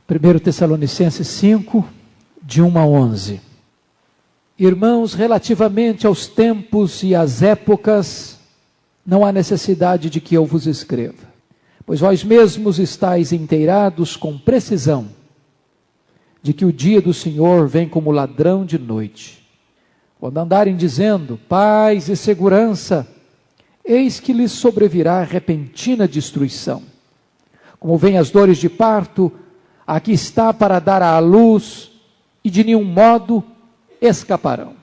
1 Tessalonicenses 5, de 1 a 11. Irmãos, relativamente aos tempos e às épocas, não há necessidade de que eu vos escreva, pois vós mesmos estáis inteirados com precisão de que o dia do Senhor vem como ladrão de noite. Quando andarem dizendo paz e segurança, eis que lhes sobrevirá repentina destruição. Como vêm as dores de parto, aqui está para dar à luz, e de nenhum modo escaparão.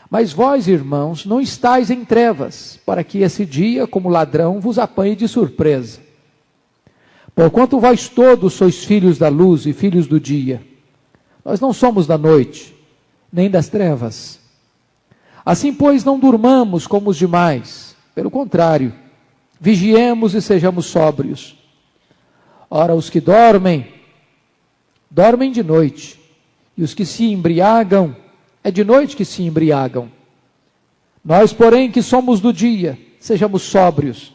Mas vós, irmãos, não estáis em trevas, para que esse dia, como ladrão, vos apanhe de surpresa. Porquanto vós todos sois filhos da luz e filhos do dia. Nós não somos da noite, nem das trevas. Assim, pois, não durmamos como os demais. Pelo contrário, vigiemos e sejamos sóbrios. Ora, os que dormem, dormem de noite. E os que se embriagam, é de noite que se embriagam. Nós, porém, que somos do dia, sejamos sóbrios,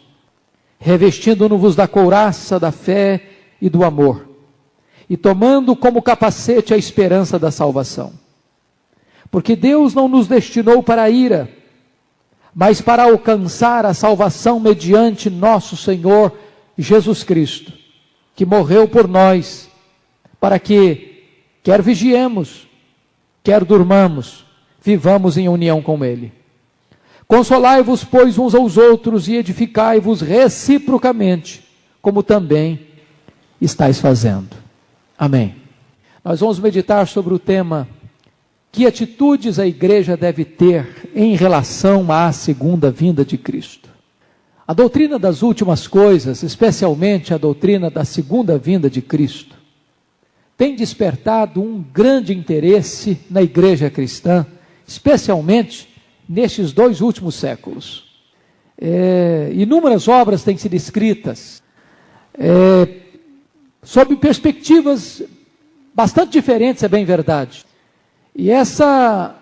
revestindo-nos da couraça da fé e do amor, e tomando como capacete a esperança da salvação. Porque Deus não nos destinou para a ira, mas para alcançar a salvação mediante nosso Senhor Jesus Cristo, que morreu por nós, para que, quer vigiemos, quer durmamos, vivamos em união com Ele. Consolai-vos, pois, uns aos outros e edificai-vos reciprocamente, como também estáis fazendo. Amém. Nós vamos meditar sobre o tema: que atitudes a igreja deve ter em relação à segunda vinda de Cristo. A doutrina das últimas coisas, especialmente a doutrina da segunda vinda de Cristo, tem despertado um grande interesse na igreja cristã, especialmente nestes 2 últimos séculos. Inúmeras obras têm sido escritas sob perspectivas bastante diferentes, é bem verdade. E essa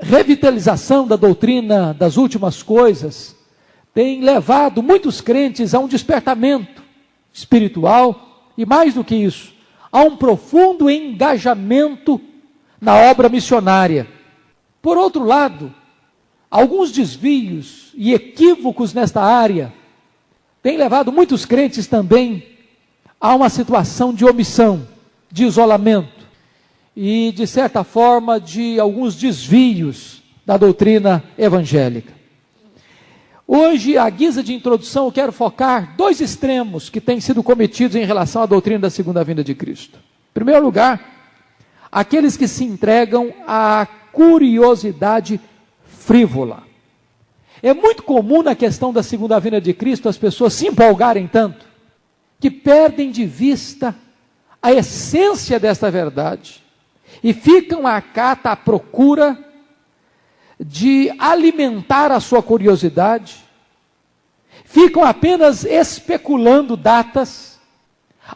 revitalização da doutrina das últimas coisas tem levado muitos crentes a um despertamento espiritual e, mais do que isso, a um profundo engajamento na obra missionária. Por outro lado, alguns desvios e equívocos nesta área têm levado muitos crentes também a uma situação de omissão, de isolamento e, de certa forma, de alguns desvios da doutrina evangélica. Hoje, à guisa de introdução, eu quero focar 2 extremos que têm sido cometidos em relação à doutrina da segunda vinda de Cristo. Em primeiro lugar, aqueles que se entregam à curiosidade frívola. É muito comum na questão da segunda vinda de Cristo as pessoas se empolgarem tanto que perdem de vista a essência desta verdade e ficam à procura de alimentar a sua curiosidade, ficam apenas especulando datas.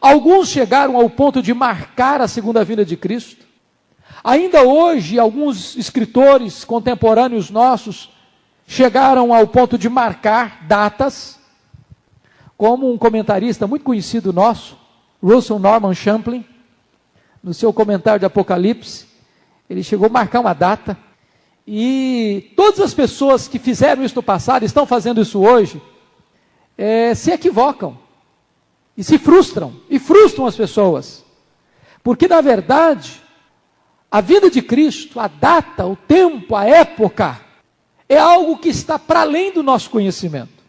Alguns chegaram ao ponto de marcar a segunda vinda de Cristo. Ainda hoje, alguns escritores contemporâneos nossos chegaram ao ponto de marcar datas, como um comentarista muito conhecido nosso, Russell Norman Champlin, no seu comentário de Apocalipse, ele chegou a marcar uma data, e todas as pessoas que fizeram isso no passado, estão fazendo isso hoje, se equivocam, e se frustram, e frustram as pessoas, porque na verdade, a vinda de Cristo, a data, o tempo, a época, é algo que está para além do nosso conhecimento.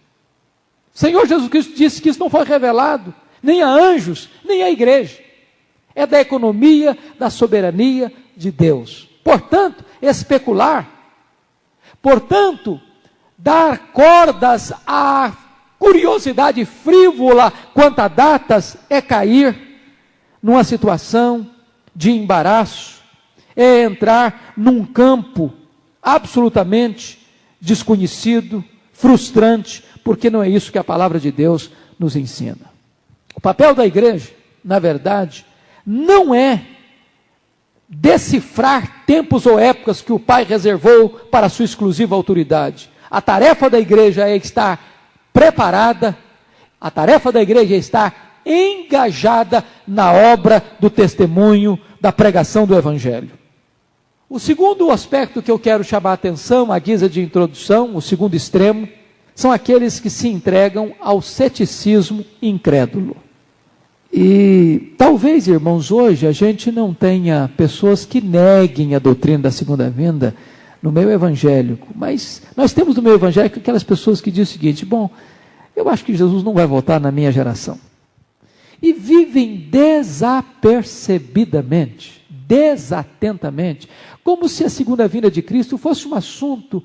O Senhor Jesus Cristo disse que isso não foi revelado, nem a anjos, nem à igreja. É da economia, da soberania de Deus. Portanto, especular, portanto, dar cordas à curiosidade frívola quanto a datas, é cair numa situação de embaraço, é entrar num campo absolutamente desconhecido, frustrante, porque não é isso que a palavra de Deus nos ensina. O papel da igreja, na verdade, não é decifrar tempos ou épocas que o Pai reservou para a sua exclusiva autoridade. A tarefa da igreja é estar preparada, a tarefa da igreja é estar engajada na obra do testemunho, da pregação do Evangelho. O segundo aspecto que eu quero chamar a atenção, à guisa de introdução, o segundo extremo, são aqueles que se entregam ao ceticismo incrédulo. E talvez, irmãos, hoje a gente não tenha pessoas que neguem a doutrina da segunda vinda no meio evangélico, mas nós temos no meio evangélico aquelas pessoas que dizem o seguinte: bom, eu acho que Jesus não vai voltar na minha geração. E vivem desapercebidamente, desatentamente, como se a segunda vinda de Cristo fosse um assunto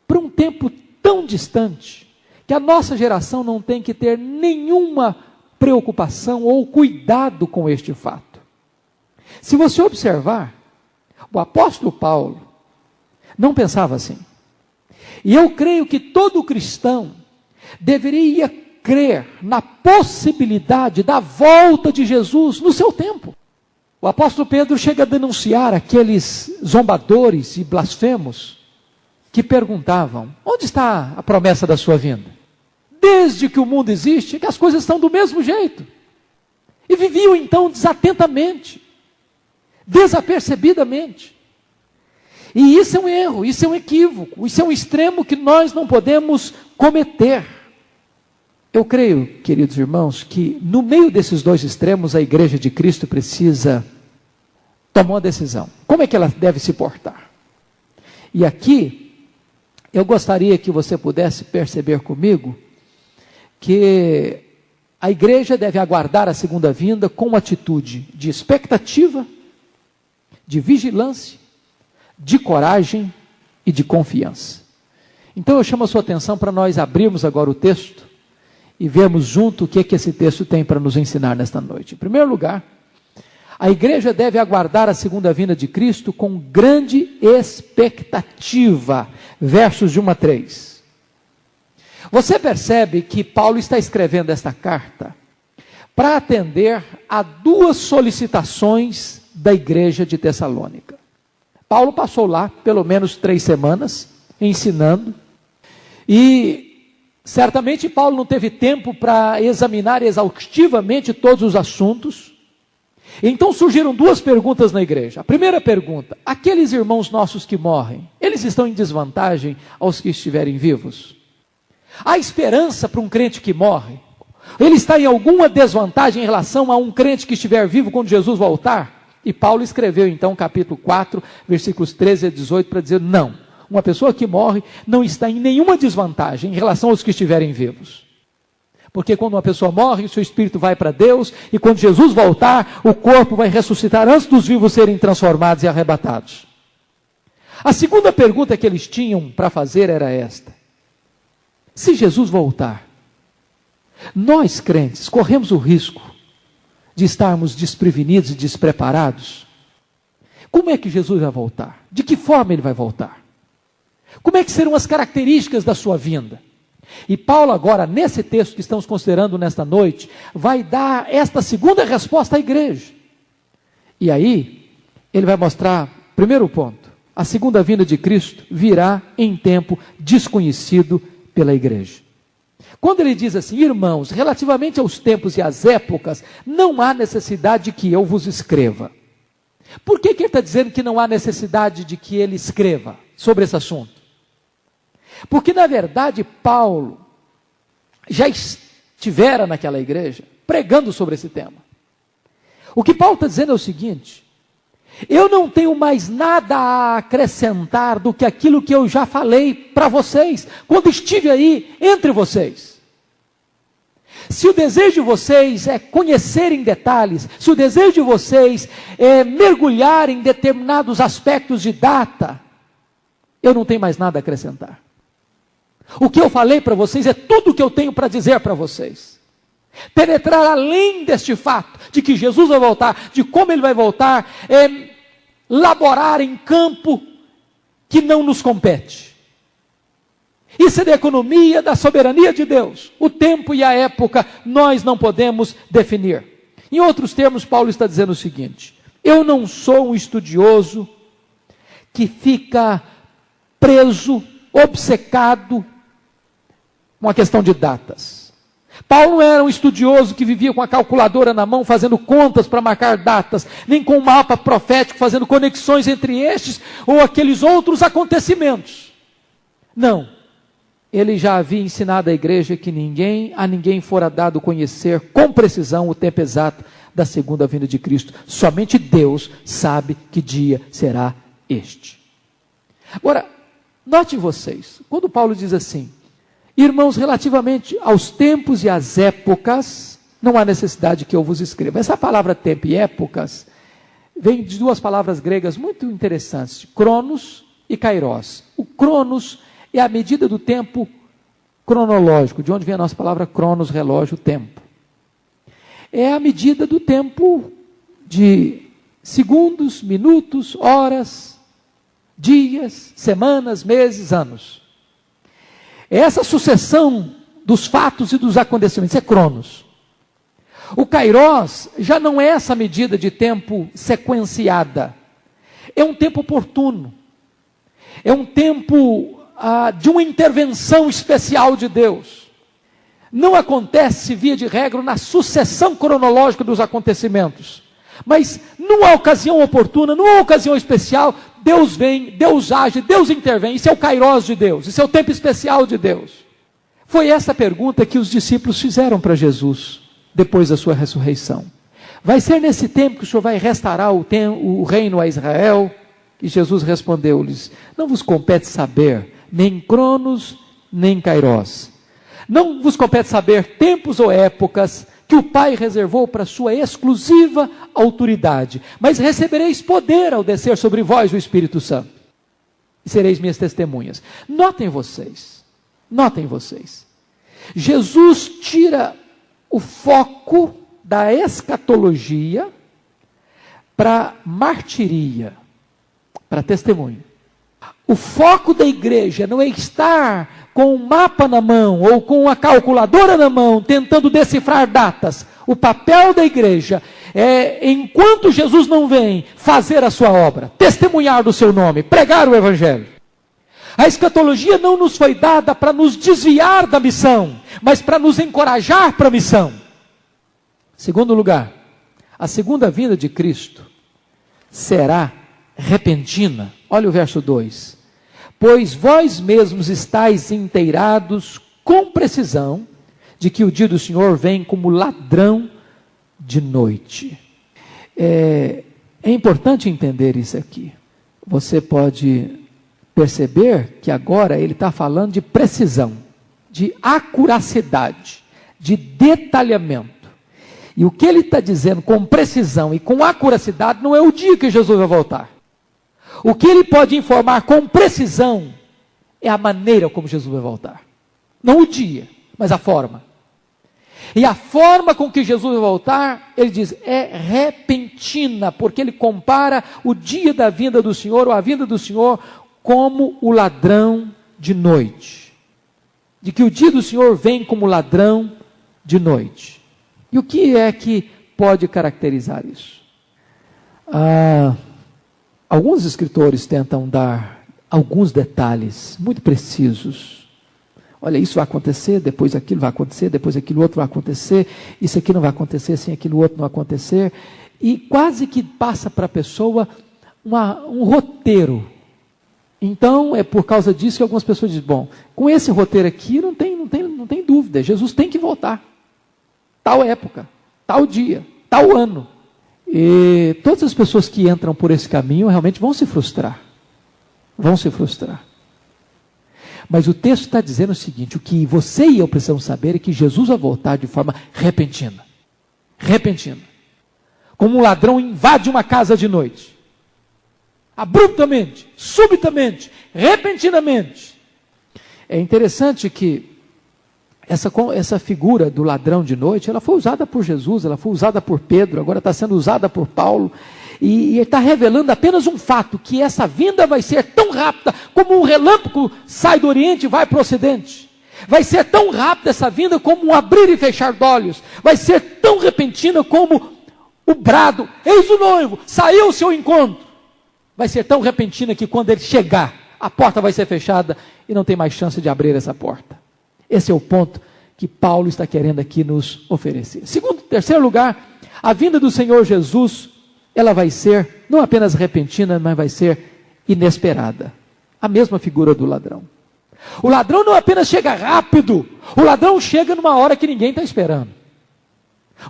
para um tempo tão distante, que a nossa geração não tem que ter nenhuma preocupação ou cuidado com este fato. Se você observar, o apóstolo Paulo não pensava assim. E eu creio que todo cristão deveria crer na possibilidade da volta de Jesus no seu tempo. O apóstolo Pedro chega a denunciar aqueles zombadores e blasfemos que perguntavam: onde está a promessa da sua vinda? Desde que o mundo existe, que as coisas estão do mesmo jeito. E viviam então desatentamente, desapercebidamente. E isso é um erro, isso é um equívoco, isso é um extremo que nós não podemos cometer. Eu creio, queridos irmãos, que no meio desses dois extremos a Igreja de Cristo precisa tomar uma decisão. Como é que ela deve se portar? E aqui, eu gostaria que você pudesse perceber comigo que a igreja deve aguardar a segunda vinda com uma atitude de expectativa, de vigilância, de coragem e de confiança. Então eu chamo a sua atenção para nós abrirmos agora o texto e vermos junto o que esse texto tem para nos ensinar nesta noite. Em primeiro lugar, a igreja deve aguardar a segunda vinda de Cristo com grande expectativa. Versos de 1 a 3. Você percebe que Paulo está escrevendo esta carta para atender a duas solicitações da igreja de Tessalônica. Paulo passou lá pelo menos 3 semanas ensinando, e certamente Paulo não teve tempo para examinar exaustivamente todos os assuntos. Então surgiram 2 perguntas na igreja. A primeira pergunta: aqueles irmãos nossos que morrem, eles estão em desvantagem aos que estiverem vivos? Há esperança para um crente que morre? Ele está em alguma desvantagem em relação a um crente que estiver vivo quando Jesus voltar? E Paulo escreveu então capítulo 4, versículos 13 a 18 para dizer: não, uma pessoa que morre não está em nenhuma desvantagem em relação aos que estiverem vivos. Porque quando uma pessoa morre, o seu espírito vai para Deus, e quando Jesus voltar, o corpo vai ressuscitar antes dos vivos serem transformados e arrebatados. A segunda pergunta que eles tinham para fazer era esta: se Jesus voltar, nós crentes corremos o risco de estarmos desprevenidos e despreparados? Como é que Jesus vai voltar? De que forma ele vai voltar? Como é que serão as características da sua vinda? E Paulo agora, nesse texto que estamos considerando nesta noite, vai dar esta segunda resposta à igreja. E aí, ele vai mostrar, primeiro ponto: a segunda vinda de Cristo virá em tempo desconhecido pela igreja. Quando ele diz assim: irmãos, relativamente aos tempos e às épocas, não há necessidade de que eu vos escreva. Por que ele está dizendo que não há necessidade de que ele escreva sobre esse assunto? Porque na verdade Paulo já estivera naquela igreja pregando sobre esse tema. O que Paulo está dizendo é o seguinte: eu não tenho mais nada a acrescentar do que aquilo que eu já falei para vocês, quando estive aí entre vocês. Se o desejo de vocês é conhecer em detalhes, se o desejo de vocês é mergulhar em determinados aspectos de data, eu não tenho mais nada a acrescentar. O que eu falei para vocês é tudo o que eu tenho para dizer para vocês. Penetrar além deste fato, de que Jesus vai voltar, de como ele vai voltar, laborar em campo que não nos compete. Isso é da economia, da soberania de Deus. O tempo e a época nós não podemos definir. Em outros termos, Paulo está dizendo o seguinte: eu não sou um estudioso que fica preso, obcecado com a questão de datas. Paulo não era um estudioso que vivia com a calculadora na mão, fazendo contas para marcar datas, nem com um mapa profético, fazendo conexões entre estes ou aqueles outros acontecimentos. Não. Ele já havia ensinado à igreja que a ninguém fora dado conhecer com precisão o tempo exato da segunda vinda de Cristo. Somente Deus sabe que dia será este. Agora, notem vocês, quando Paulo diz assim: irmãos, relativamente aos tempos e às épocas, não há necessidade que eu vos escreva. Essa palavra tempo e épocas vem de duas palavras gregas muito interessantes, cronos e kairos. O cronos é a medida do tempo cronológico, de onde vem a nossa palavra cronos, relógio, tempo. É a medida do tempo de segundos, minutos, horas, dias, semanas, meses, anos. Essa sucessão dos fatos e dos acontecimentos é cronos. O kairos já não é essa medida de tempo sequenciada. É um tempo oportuno. É um tempo de uma intervenção especial de Deus. Não acontece, via de regra, na sucessão cronológica dos acontecimentos. Mas numa ocasião oportuna, numa ocasião especial, Deus vem, Deus age, Deus intervém. Isso é o kairos de Deus, isso é o tempo especial de Deus. Foi essa pergunta que os discípulos fizeram para Jesus, depois da sua ressurreição. Vai ser nesse tempo que o Senhor vai restaurar o reino a Israel? E Jesus respondeu-lhes: não vos compete saber, nem cronos, nem kairos. Não vos compete saber tempos ou épocas que o Pai reservou para sua exclusiva autoridade, mas recebereis poder ao descer sobre vós o Espírito Santo, e sereis minhas testemunhas. Notem vocês, Jesus tira o foco da escatologia para martiria, para testemunho. O foco da igreja não é estar com um mapa na mão ou com uma calculadora na mão, tentando decifrar datas. O papel da igreja é, enquanto Jesus não vem, fazer a sua obra, testemunhar do seu nome, pregar o evangelho. A escatologia não nos foi dada para nos desviar da missão, mas para nos encorajar para a missão. Segundo lugar, a segunda vinda de Cristo será repentina. Olha o verso 2. Pois vós mesmos estáis inteirados com precisão de que o dia do Senhor vem como ladrão de noite. É importante entender isso aqui. Você pode perceber que agora ele está falando de precisão, de acuracidade, de detalhamento. E o que ele está dizendo com precisão e com acuracidade não é o dia que Jesus vai voltar. O que ele pode informar com precisão é a maneira como Jesus vai voltar. Não o dia, mas a forma. E a forma com que Jesus vai voltar, ele diz, é repentina, porque ele compara o dia da vinda do Senhor, ou a vinda do Senhor, como o ladrão de noite. De que o dia do Senhor vem como ladrão de noite. E o que é que pode caracterizar isso? Alguns escritores tentam dar alguns detalhes muito precisos. Olha, isso vai acontecer, depois aquilo vai acontecer, depois aquilo outro vai acontecer, isso aqui não vai acontecer, assim aquilo outro não vai acontecer. E quase que passa para a pessoa um roteiro. Então, é por causa disso que algumas pessoas dizem, bom, com esse roteiro aqui não tem dúvida, Jesus tem que voltar. Tal época, tal dia, tal ano. E todas as pessoas que entram por esse caminho realmente vão se frustrar. Vão se frustrar. Mas o texto está dizendo o seguinte, o que você e eu precisamos saber é que Jesus vai voltar de forma repentina. Repentina. Como um ladrão invade uma casa de noite. Abruptamente, subitamente, repentinamente. É interessante que essa figura do ladrão de noite, ela foi usada por Jesus, ela foi usada por Pedro, agora está sendo usada por Paulo, e ele está revelando apenas um fato, que essa vinda vai ser tão rápida, como um relâmpago sai do Oriente e vai para o Ocidente. Vai ser tão rápida essa vinda, como um abrir e fechar de olhos. Vai ser tão repentina, como o brado, eis o noivo, saiu ao seu encontro. Vai ser tão repentina, que quando ele chegar, a porta vai ser fechada, e não tem mais chance de abrir essa porta. Esse é o ponto que Paulo está querendo aqui nos oferecer. Terceiro lugar, a vinda do Senhor Jesus, ela vai ser não apenas repentina, mas vai ser inesperada. A mesma figura do ladrão. O ladrão não apenas chega rápido, o ladrão chega numa hora que ninguém está esperando.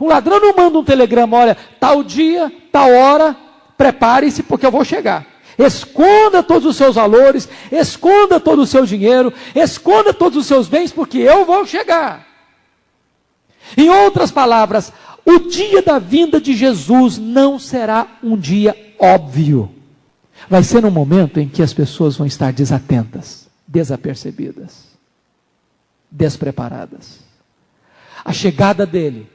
O ladrão não manda um telegrama, olha, tal dia, tal hora, prepare-se porque eu vou chegar. Esconda todos os seus valores, esconda todo o seu dinheiro, esconda todos os seus bens porque eu vou chegar. Em outras palavras, o dia da vinda de Jesus não será um dia óbvio. Vai ser um momento em que as pessoas vão estar desatentas, desapercebidas, despreparadas. A chegada dele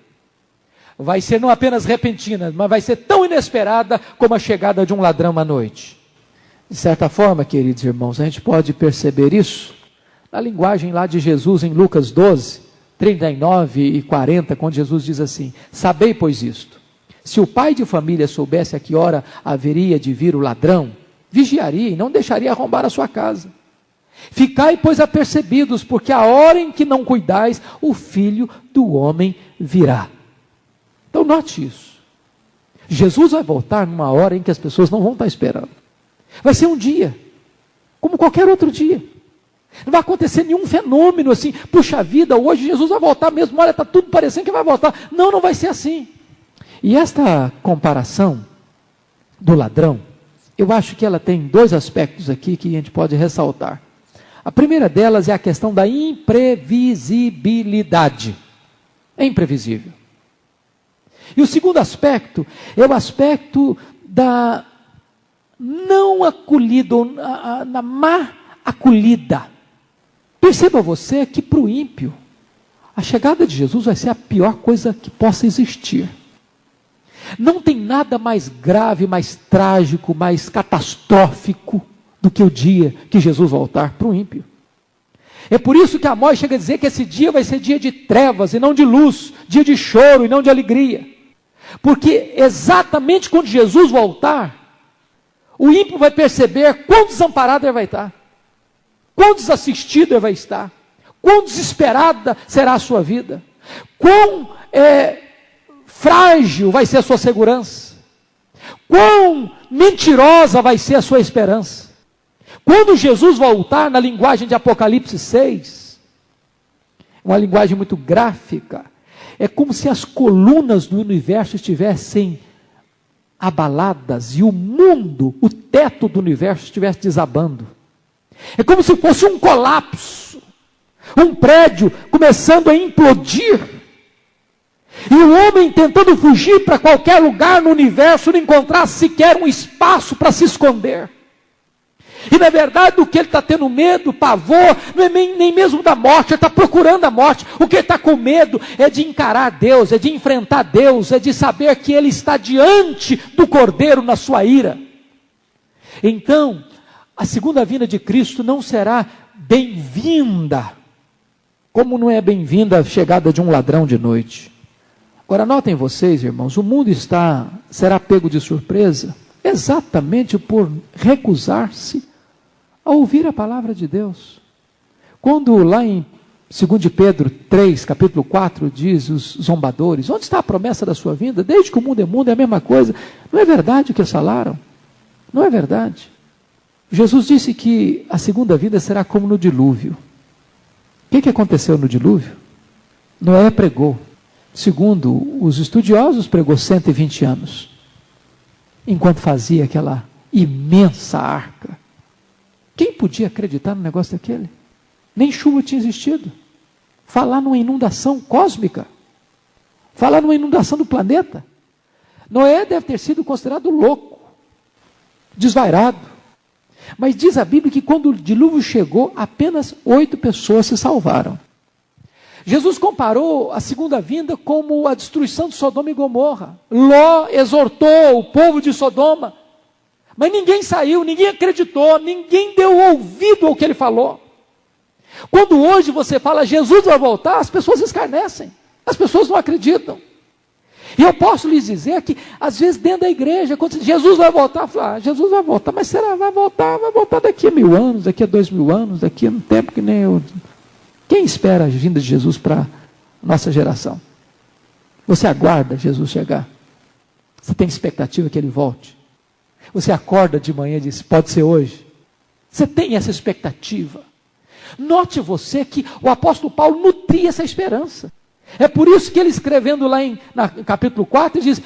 vai ser não apenas repentina, mas vai ser tão inesperada como a chegada de um ladrão à noite. De certa forma, queridos irmãos, a gente pode perceber isso na linguagem lá de Jesus em Lucas 12, 39 e 40, quando Jesus diz assim: sabei, pois isto, se o pai de família soubesse a que hora haveria de vir o ladrão, vigiaria e não deixaria arrombar a sua casa. Ficai, pois, apercebidos, porque a hora em que não cuidais, o Filho do Homem virá. Então note isso. Jesus vai voltar numa hora em que as pessoas não vão estar esperando. Vai ser um dia, como qualquer outro dia. Não vai acontecer nenhum fenômeno assim, puxa vida, hoje Jesus vai voltar mesmo, olha, está tudo parecendo que vai voltar. Não, não vai ser assim. E esta comparação do ladrão, eu acho que ela tem dois aspectos aqui que a gente pode ressaltar. A primeira delas é a questão da imprevisibilidade. É imprevisível. E o segundo aspecto é o aspecto da não acolhida, ou na má acolhida. Perceba você que para o ímpio, a chegada de Jesus vai ser a pior coisa que possa existir. Não tem nada mais grave, mais trágico, mais catastrófico do que o dia que Jesus voltar para o ímpio. É por isso que Amós chega a dizer que esse dia vai ser dia de trevas e não de luz, dia de choro e não de alegria. Porque exatamente quando Jesus voltar, o ímpio vai perceber quão desamparado ele vai estar, quão desassistido ele vai estar, quão desesperada será a sua vida, quão frágil vai ser a sua segurança, quão mentirosa vai ser a sua esperança. Quando Jesus voltar, na linguagem de Apocalipse 6, uma linguagem muito gráfica, é como se as colunas do universo estivessem abaladas e o mundo, o teto do universo estivesse desabando. É como se fosse um colapso, um prédio começando a implodir, e o homem tentando fugir para qualquer lugar no universo, não encontrar sequer um espaço para se esconder. E na verdade do que ele está tendo medo, pavor, não é nem mesmo da morte, ele está procurando a morte. O que ele está com medo é de encarar Deus, é de enfrentar Deus, é de saber que ele está diante do Cordeiro na sua ira. Então, a segunda vinda de Cristo não será bem-vinda, como não é bem-vinda a chegada de um ladrão de noite. Agora notem vocês, irmãos, o mundo será pego de surpresa exatamente por recusar-se a ouvir a palavra de Deus. Quando lá em 2 Pedro 3, capítulo 4, diz os zombadores, onde está a promessa da sua vinda? Desde que o mundo é a mesma coisa. Não é verdade o que eles falaram? Não é verdade. Jesus disse que a segunda vinda será como no dilúvio. O que aconteceu no dilúvio? Noé pregou. Segundo os estudiosos, pregou 120 anos. Enquanto fazia aquela imensa arca. Quem podia acreditar no negócio daquele? Nem chuva tinha existido. Falar numa inundação cósmica. Falar numa inundação do planeta. Noé deve ter sido considerado louco. Desvairado. Mas diz a Bíblia que quando o dilúvio chegou, apenas 8 pessoas se salvaram. Jesus comparou a segunda vinda como a destruição de Sodoma e Gomorra. Ló exortou o povo de Sodoma, mas ninguém saiu, ninguém acreditou, ninguém deu ouvido ao que ele falou. Quando hoje você fala Jesus vai voltar, as pessoas escarnecem, as pessoas não acreditam. E eu posso lhes dizer que às vezes dentro da igreja, quando diz, Jesus vai voltar, fala, Jesus vai voltar, mas será? Vai voltar daqui a 1000 anos, daqui a 2000 anos, daqui a um tempo que nem eu... Quem espera a vinda de Jesus para nossa geração. Você aguarda Jesus chegar? Você tem expectativa que Ele volte? Você acorda de manhã e diz, pode ser hoje? Você tem essa expectativa? Note você que o apóstolo Paulo nutria essa esperança. É por isso que ele escrevendo lá em capítulo 4, diz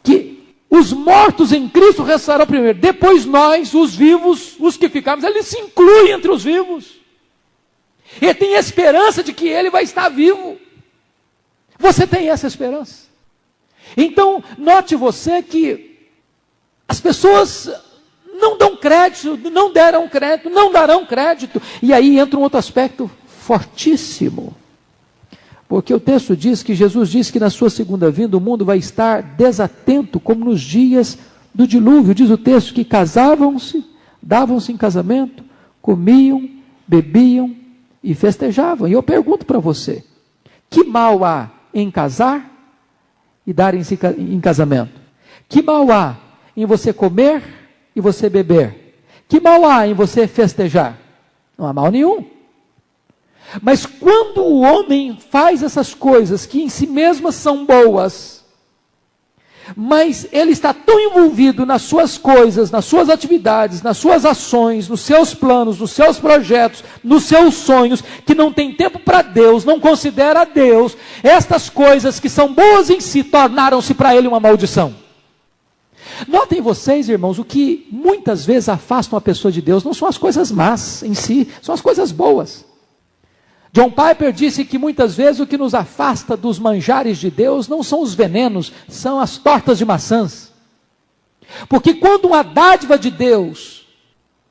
que os mortos em Cristo ressuscitarão primeiro. Depois nós, os vivos, os que ficarmos, ele se inclui entre os vivos. Ele tem esperança de que ele vai estar vivo. Você tem essa esperança? Então, note você que as pessoas não dão crédito, não deram crédito, não darão crédito. E aí entra um outro aspecto fortíssimo. Porque o texto diz que Jesus disse que na sua segunda vinda o mundo vai estar desatento, como nos dias do dilúvio. Diz o texto que casavam-se, davam-se em casamento, comiam, bebiam e festejavam. E eu pergunto para você, que mal há em casar e darem-se em casamento? Que mal há em você comer e você beber? Que mal há em você festejar? Não há mal nenhum. Mas quando o homem faz essas coisas que em si mesmas são boas, mas ele está tão envolvido nas suas coisas, nas suas atividades, nas suas ações, nos seus planos, nos seus projetos, nos seus sonhos, que não tem tempo para Deus, não considera Deus, estas coisas que são boas em si, tornaram-se para ele uma maldição. Notem vocês, irmãos, o que muitas vezes afasta uma pessoa de Deus, não são as coisas más em si, são as coisas boas. John Piper disse que muitas vezes o que nos afasta dos manjares de Deus não são os venenos, são as tortas de maçãs. Porque quando uma dádiva de Deus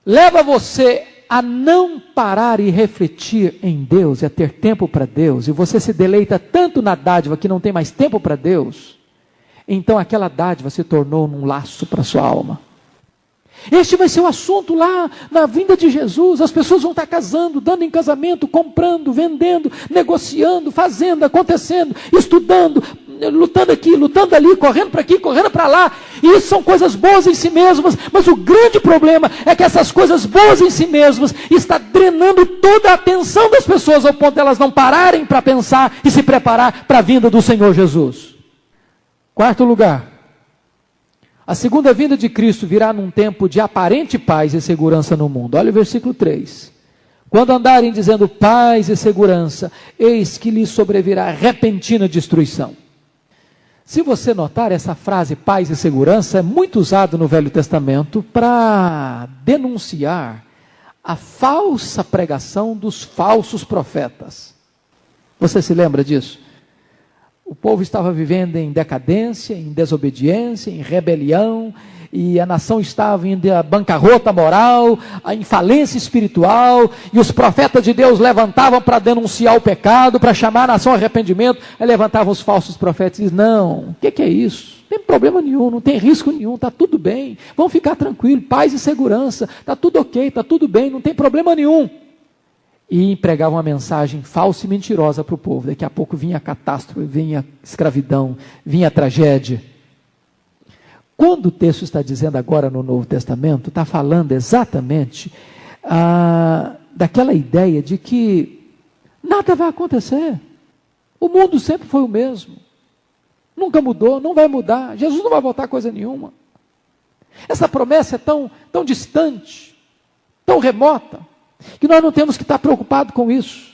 leva você a não parar e refletir em Deus, e a ter tempo para Deus, e você se deleita tanto na dádiva que não tem mais tempo para Deus, então aquela dádiva se tornou um laço para a sua alma. Este vai ser o assunto lá na vinda de Jesus. As pessoas vão estar casando, dando em casamento, comprando, vendendo, negociando, fazendo, acontecendo, estudando, lutando aqui, lutando ali, correndo para aqui, correndo para lá. E isso são coisas boas em si mesmas, mas o grande problema é que essas coisas boas em si mesmas está drenando toda a atenção das pessoas ao ponto de elas não pararem para pensar e se preparar para a vinda do Senhor Jesus. Quarto lugar. A segunda vinda de Cristo virá num tempo de aparente paz e segurança no mundo. Olha o versículo 3. Quando andarem dizendo paz e segurança, eis que lhes sobrevirá repentina destruição. Se você notar, essa frase paz e segurança é muito usada no Velho Testamento para denunciar a falsa pregação dos falsos profetas. Você se lembra disso? O povo estava vivendo em decadência, em desobediência, em rebelião, e a nação estava indo à bancarrota moral, à falência espiritual, e os profetas de Deus levantavam para denunciar o pecado, para chamar a nação ao arrependimento, aí levantavam os falsos profetas e diziam, não, o que é isso? Não tem problema nenhum, não tem risco nenhum, está tudo bem, vamos ficar tranquilos, paz e segurança, está tudo ok, está tudo bem, não tem problema nenhum. E empregavam uma mensagem falsa e mentirosa para o povo. Daqui a pouco vinha a catástrofe, vinha a escravidão, vinha a tragédia. Quando o texto está dizendo agora no Novo Testamento, está falando exatamente daquela ideia de que nada vai acontecer. O mundo sempre foi o mesmo. Nunca mudou, não vai mudar. Jesus não vai voltar coisa nenhuma. Essa promessa é tão distante, tão remota, que nós não temos que estar preocupados com isso.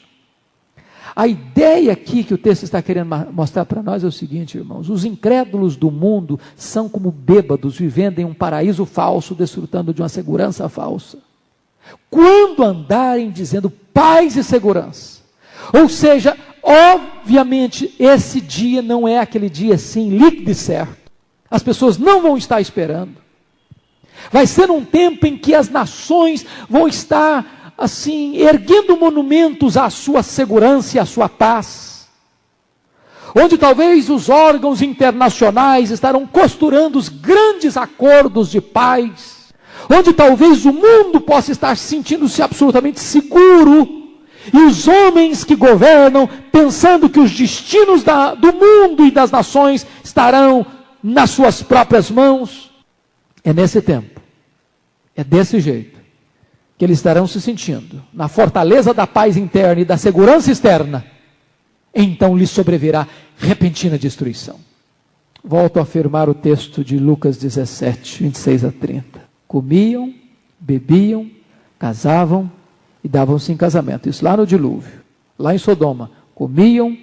A ideia aqui que o texto está querendo mostrar para nós é o seguinte, irmãos: os incrédulos do mundo são como bêbados, vivendo em um paraíso falso, desfrutando de uma segurança falsa. Quando andarem dizendo paz e segurança, ou seja, obviamente esse dia não é aquele dia assim, líquido e certo. As pessoas não vão estar esperando. Vai ser um tempo em que as nações vão estar assim, erguendo monumentos à sua segurança e à sua paz, onde talvez os órgãos internacionais estarão costurando os grandes acordos de paz, onde talvez o mundo possa estar sentindo-se absolutamente seguro, e os homens que governam, pensando que os destinos do mundo e das nações estarão nas suas próprias mãos. É nesse tempo, é desse jeito, que eles estarão se sentindo na fortaleza da paz interna e da segurança externa, então lhes sobrevirá repentina destruição. Volto a afirmar o texto de Lucas 17, 26 a 30. Comiam, bebiam, casavam e davam-se em casamento. Isso lá no dilúvio. Lá em Sodoma, comiam,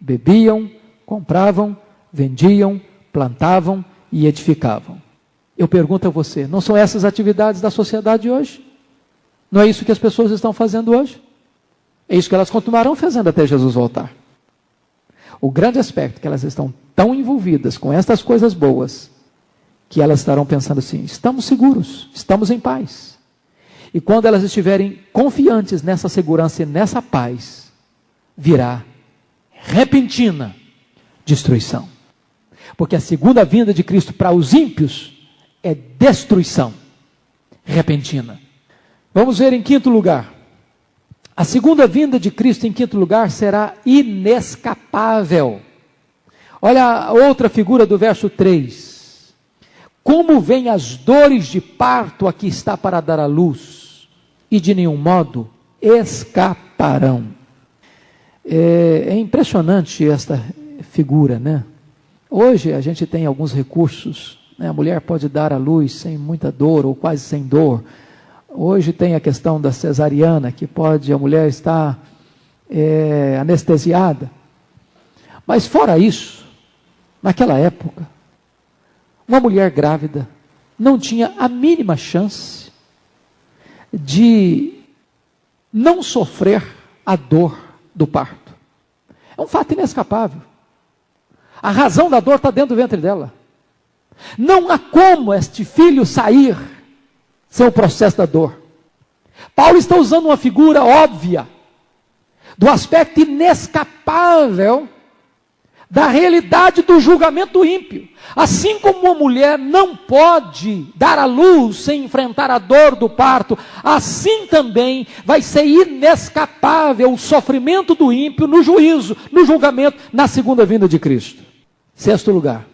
bebiam, compravam, vendiam, plantavam e edificavam. Eu pergunto a você, não são essas atividades da sociedade hoje? Não é isso que as pessoas estão fazendo hoje? É isso que elas continuarão fazendo até Jesus voltar. O grande aspecto é que elas estão tão envolvidas com estas coisas boas, que elas estarão pensando assim, estamos seguros, estamos em paz. E quando elas estiverem confiantes nessa segurança e nessa paz, virá repentina destruição. Porque a segunda vinda de Cristo para os ímpios é destruição repentina. Vamos ver em quinto lugar. A segunda vinda de Cristo em quinto lugar será inescapável. Olha a outra figura do verso 3. Como vêm as dores de parto a que está para dar à luz, e de nenhum modo escaparão. É impressionante esta figura, né? Hoje a gente tem alguns recursos, né? A mulher pode dar à luz sem muita dor, ou quase sem dor. Hoje tem a questão da cesariana, que pode a mulher estar anestesiada. Mas fora isso, naquela época, uma mulher grávida não tinha a mínima chance de não sofrer a dor do parto. É um fato inescapável. A razão da dor está dentro do ventre dela. Não há como este filho sair sem o processo da dor. Paulo está usando uma figura óbvia do aspecto inescapável da realidade do julgamento ímpio. Assim como uma mulher não pode dar à luz sem enfrentar a dor do parto, assim também vai ser inescapável o sofrimento do ímpio no juízo, no julgamento, na segunda vinda de Cristo. Sexto lugar,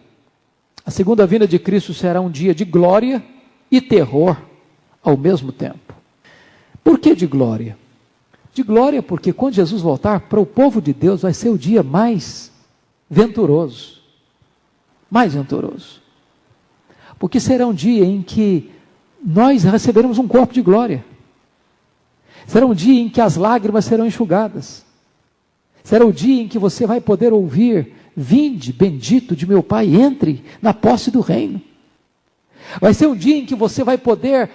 a segunda vinda de Cristo será um dia de glória e terror ao mesmo tempo. Por que de glória? De glória porque quando Jesus voltar, para o povo de Deus vai ser o dia mais venturoso. Mais venturoso. Porque será um dia em que nós receberemos um corpo de glória. Será um dia em que as lágrimas serão enxugadas. Será o dia em que você vai poder ouvir: vinde, bendito de meu Pai, entre na posse do reino. Vai ser um dia em que você vai poder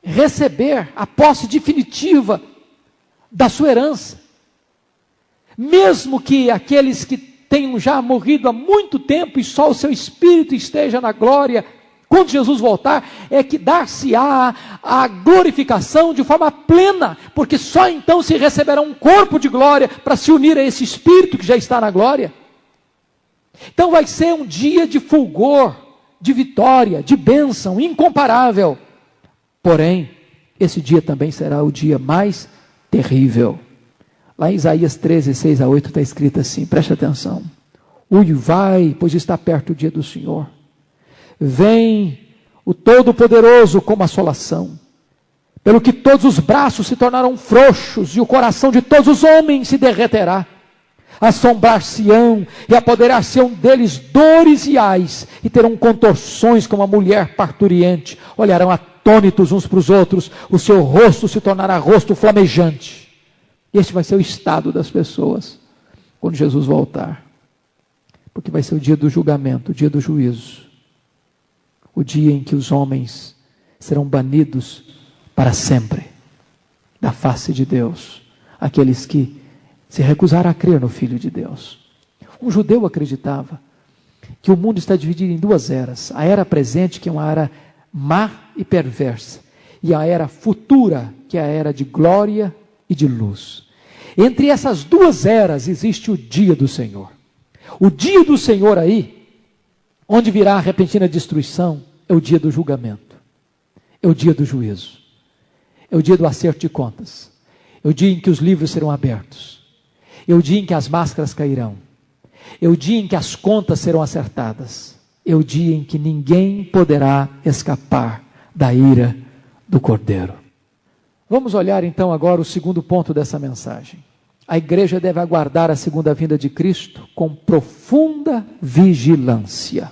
receber a posse definitiva da sua herança. Mesmo que aqueles que tenham já morrido há muito tempo e só o seu espírito esteja na glória, quando Jesus voltar, é que dar-se-á a glorificação de forma plena, porque só então se receberá um corpo de glória para se unir a esse espírito que já está na glória. Então vai ser um dia de fulgor, de vitória, de bênção incomparável. Porém, esse dia também será o dia mais terrível. Lá em Isaías 13, 6 a 8 está escrito assim, preste atenção. Uivai, pois está perto o dia do Senhor. Vem o Todo-Poderoso como assolação. Pelo que todos os braços se tornarão frouxos e o coração de todos os homens se derreterá. Assombrar-se-ão e apoderar-se-ão deles dores e ais, e terão contorções como a mulher parturiente. Olharão atônitos uns para os outros, o seu rosto se tornará rosto flamejante. Este vai ser o estado das pessoas quando Jesus voltar. Porque vai ser o dia do julgamento, o dia do juízo. O dia em que os homens serão banidos para sempre da face de Deus. Aqueles que se recusaram a crer no Filho de Deus. Um judeu acreditava que o mundo está dividido em duas eras. A era presente, que é uma era má e perversa. E a era futura, que é a era de glória e de luz. Entre essas duas eras existe o dia do Senhor. O dia do Senhor aí, onde virá a repentina destruição, é o dia do julgamento. É o dia do juízo. É o dia do acerto de contas. É o dia em que os livros serão abertos. É o dia em que as máscaras cairão. É o dia em que as contas serão acertadas. É o dia em que ninguém poderá escapar da ira do Cordeiro. Vamos olhar então agora o segundo ponto dessa mensagem. a igreja deve aguardar a segunda vinda de Cristo com profunda vigilância.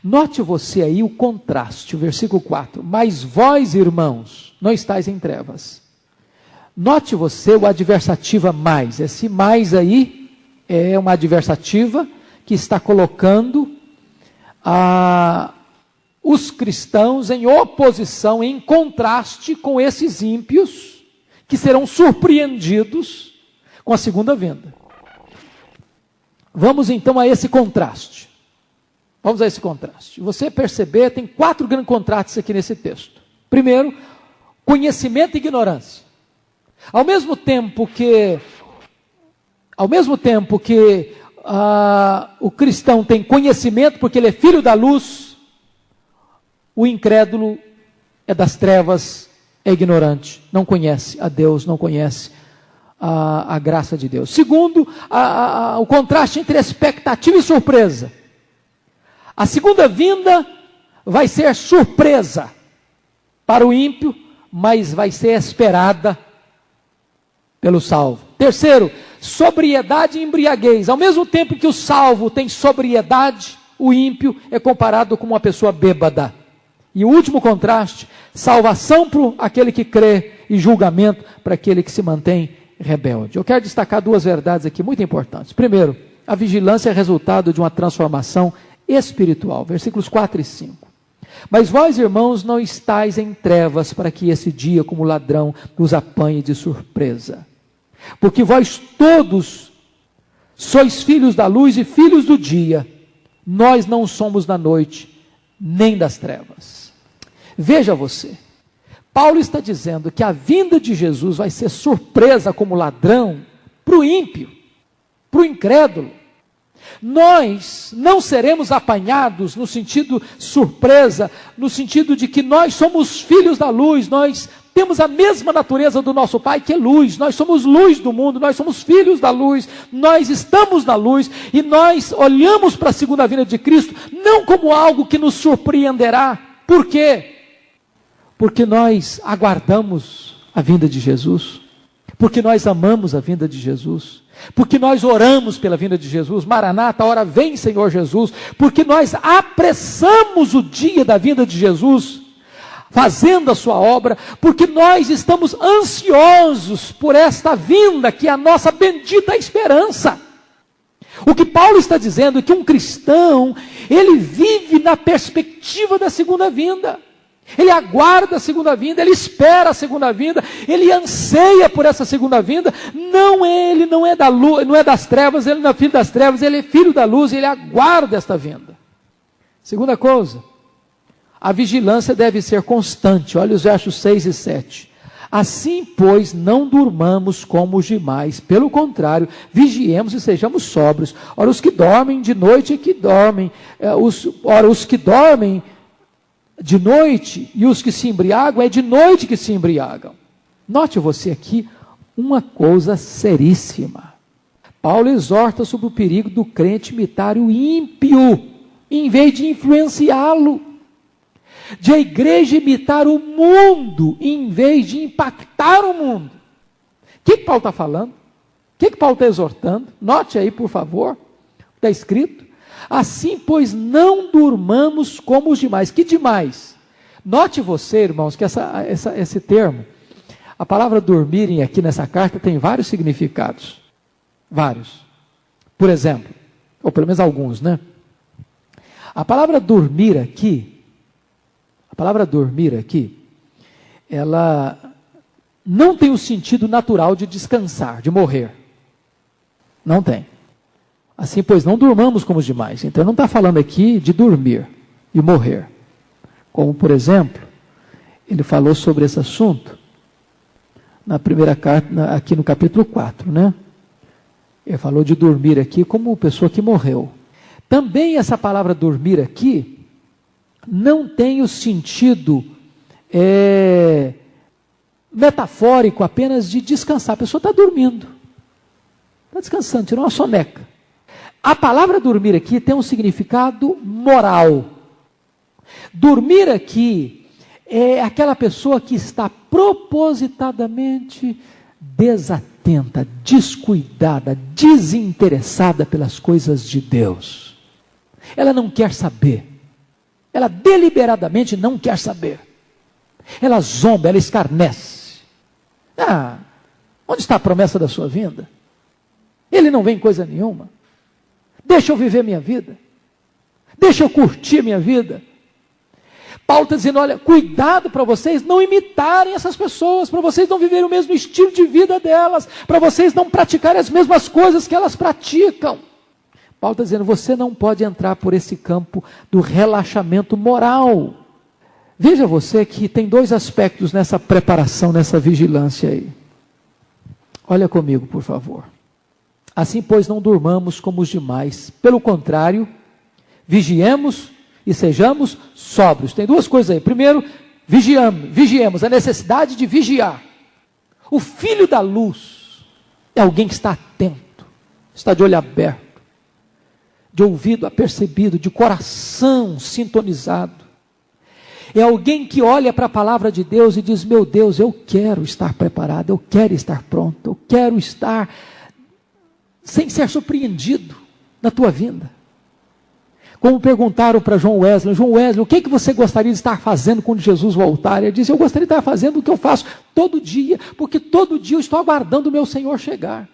Note você aí o contraste, o versículo 4. Mas vós, irmãos, não estáis em trevas. Note você o adversativa mais. Esse mais aí é uma adversativa que está colocando os cristãos em oposição, em contraste com esses ímpios que serão surpreendidos com a segunda vinda. Vamos então a esse contraste. Você perceber, tem 4 grandes contrastes aqui nesse texto. Primeiro, conhecimento e ignorância. Ao mesmo tempo que o cristão tem conhecimento, porque ele é filho da luz, o incrédulo é das trevas, é ignorante, não conhece a Deus, não conhece a graça de Deus. Segundo, o contraste entre expectativa e surpresa. A segunda vinda vai ser surpresa para o ímpio, mas vai ser esperada pelo salvo. Terceiro, sobriedade e embriaguez. Ao mesmo tempo que o salvo tem sobriedade, o ímpio é comparado com uma pessoa bêbada. E o último contraste, salvação para aquele que crê e julgamento para aquele que se mantém rebelde. Eu quero destacar 2 verdades aqui muito importantes. Primeiro, a vigilância é resultado de uma transformação espiritual. Versículos 4 e 5. Mas vós, irmãos, não estáis em trevas para que esse dia, como ladrão, nos apanhe de surpresa. Porque vós todos sois filhos da luz e filhos do dia. Nós não somos da noite, nem das trevas. Veja você, Paulo está dizendo que a vinda de Jesus vai ser surpresa como ladrão para o ímpio, para o incrédulo. Nós não seremos apanhados no sentido surpresa, no sentido de que nós somos filhos da luz, nós temos a mesma natureza do nosso Pai, que é luz, nós somos luz do mundo, nós somos filhos da luz, nós estamos na luz, e nós olhamos para a segunda vinda de Cristo, não como algo que nos surpreenderá. Por quê? Porque nós aguardamos a vinda de Jesus, porque nós amamos a vinda de Jesus, porque nós oramos pela vinda de Jesus, Maranata, hora vem Senhor Jesus, porque nós apressamos o dia da vinda de Jesus, fazendo a sua obra, porque nós estamos ansiosos por esta vinda, que é a nossa bendita esperança. O que Paulo está dizendo é que um cristão, ele vive na perspectiva da segunda vinda, ele aguarda a segunda vinda, ele espera a segunda vinda, ele anseia por essa segunda vinda. Ele não é da luz, não é das trevas, ele não é filho das trevas, ele é filho da luz, ele aguarda esta vinda. Segunda coisa, a vigilância deve ser constante. Olha os versos 6 e 7. Assim, pois, não durmamos como os demais, pelo contrário, vigiemos e sejamos sóbrios. Ora, os que dormem de noite é que dormem, os que dormem de noite e os que se embriagam, é de noite que se embriagam. Note você aqui uma coisa seríssima. Paulo exorta sobre o perigo do crente imitar o ímpio, em vez de influenciá-lo. De a igreja imitar o mundo, em vez de impactar o mundo. O que Paulo está falando? O que Paulo está exortando? Note aí, por favor, está escrito. Assim, pois, não durmamos como os demais. Que demais? Note você, irmãos, que esse termo, a palavra dormirem aqui nessa carta tem vários significados. Vários. Por exemplo, ou pelo menos alguns, né? A palavra dormir aqui, ela não tem o sentido natural de descansar, de morrer. Não tem. Assim, pois, não durmamos como os demais. Então, não está falando aqui de dormir e morrer. Como, por exemplo, ele falou sobre esse assunto na primeira carta, aqui no capítulo 4, né? Ele falou de dormir aqui como pessoa que morreu. Também essa palavra dormir aqui não tem o sentido metafórico apenas de descansar. A pessoa está dormindo, está descansando, tirou uma soneca. A palavra dormir aqui tem um significado moral. Dormir aqui é aquela pessoa que está propositadamente desatenta, descuidada, desinteressada pelas coisas de Deus. Ela não quer saber. Ela deliberadamente não quer saber. Ela zomba, ela escarnece. Onde está a promessa da sua vinda? Ele não vem coisa nenhuma. Deixa eu viver minha vida. Deixa eu curtir minha vida. Paulo está dizendo, olha, cuidado para vocês não imitarem essas pessoas, para vocês não viverem o mesmo estilo de vida delas, para vocês não praticarem as mesmas coisas que elas praticam. Paulo está dizendo, você não pode entrar por esse campo do relaxamento moral. Veja você que tem dois aspectos nessa preparação, nessa vigilância aí. Olha comigo, por favor. Assim, pois, não durmamos como os demais. Pelo contrário, vigiemos e sejamos sóbrios. Tem duas coisas aí. Primeiro, vigiemos, a necessidade de vigiar. O filho da luz é alguém que está atento, está de olho aberto, de ouvido apercebido, de coração sintonizado. É alguém que olha para a palavra de Deus e diz, meu Deus, eu quero estar preparado, eu quero estar pronto, eu quero estar sem ser surpreendido na tua vinda. Como perguntaram para João Wesley, o que você gostaria de estar fazendo quando Jesus voltar? Ele disse, eu gostaria de estar fazendo o que eu faço todo dia, porque todo dia eu estou aguardando o meu Senhor chegar.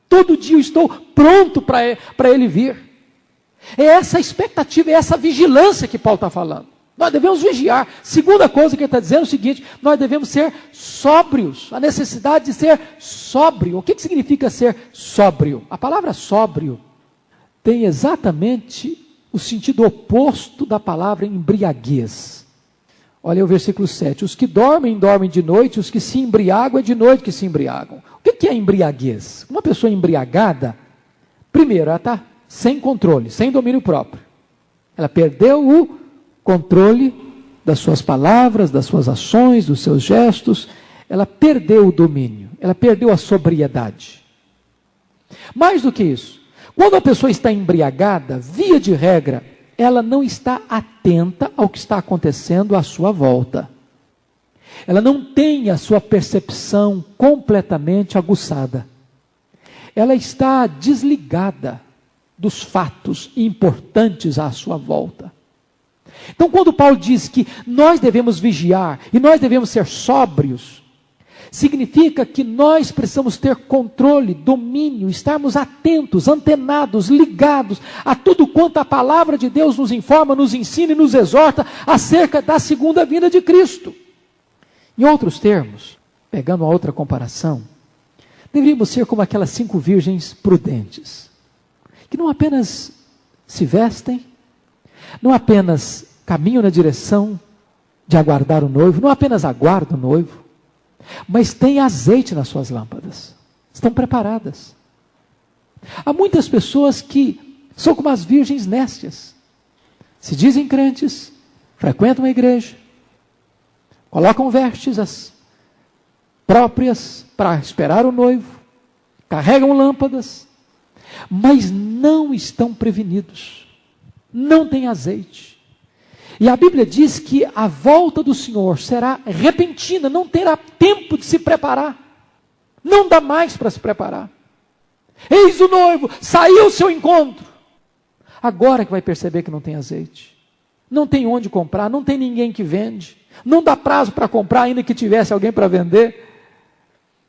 Todo dia eu estou pronto para Ele vir. É essa expectativa, é essa vigilância que Paulo está falando. Nós devemos vigiar. Segunda coisa que ele está dizendo é o seguinte, nós devemos ser sóbrios. A necessidade de ser sóbrio. O que significa ser sóbrio? A palavra sóbrio tem exatamente o sentido oposto da palavra embriaguez. Olha o versículo 7. Os que dormem, dormem de noite, os que se embriagam, é de noite que se embriagam. O que é embriaguez? Uma pessoa embriagada, primeiro, ela está sem controle, sem domínio próprio. Ela perdeu o controle das suas palavras, das suas ações, dos seus gestos. Ela perdeu o domínio, ela perdeu a sobriedade. Mais do que isso, quando a pessoa está embriagada, via de regra, ela não está atenta ao que está acontecendo à sua volta. Ela não tem a sua percepção completamente aguçada. Ela está desligada dos fatos importantes à sua volta. Então, quando Paulo diz que nós devemos vigiar e nós devemos ser sóbrios, significa que nós precisamos ter controle, domínio, estarmos atentos, antenados, ligados a tudo quanto a palavra de Deus nos informa, nos ensina e nos exorta acerca da segunda vinda de Cristo. Em outros termos, pegando uma outra comparação, deveríamos ser como aquelas 5 virgens prudentes, que não apenas se vestem, não apenas caminham na direção de aguardar o noivo, não apenas aguardam o noivo, mas têm azeite nas suas lâmpadas, estão preparadas. Há muitas pessoas que são como as virgens nécias, se dizem crentes, frequentam a igreja, colocam vestes próprias para esperar o noivo, carregam lâmpadas, mas não estão prevenidos, não têm azeite. E a Bíblia diz que a volta do Senhor será repentina, não terá tempo de se preparar. Não dá mais para se preparar. Eis o noivo, saiu ao seu encontro. Agora que vai perceber que não tem azeite. Não tem onde comprar, não tem ninguém que vende. Não dá prazo para comprar, ainda que tivesse alguém para vender.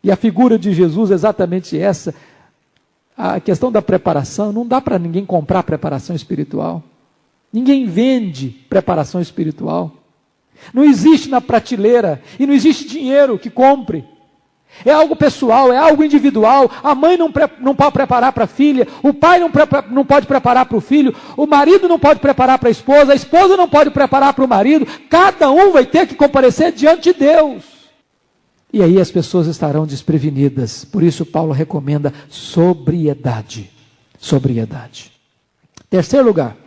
E a figura de Jesus é exatamente essa. A questão da preparação, não dá para ninguém comprar preparação espiritual. Ninguém vende preparação espiritual. Não existe na prateleira e não existe dinheiro que compre. É algo pessoal, é algo individual. A mãe não pode preparar para a filha, o pai não pode preparar para o filho, o marido não pode preparar para a esposa não pode preparar para o marido. Cada um vai ter que comparecer diante de Deus. E aí as pessoas estarão desprevenidas. Por isso Paulo recomenda sobriedade. Sobriedade. Terceiro lugar.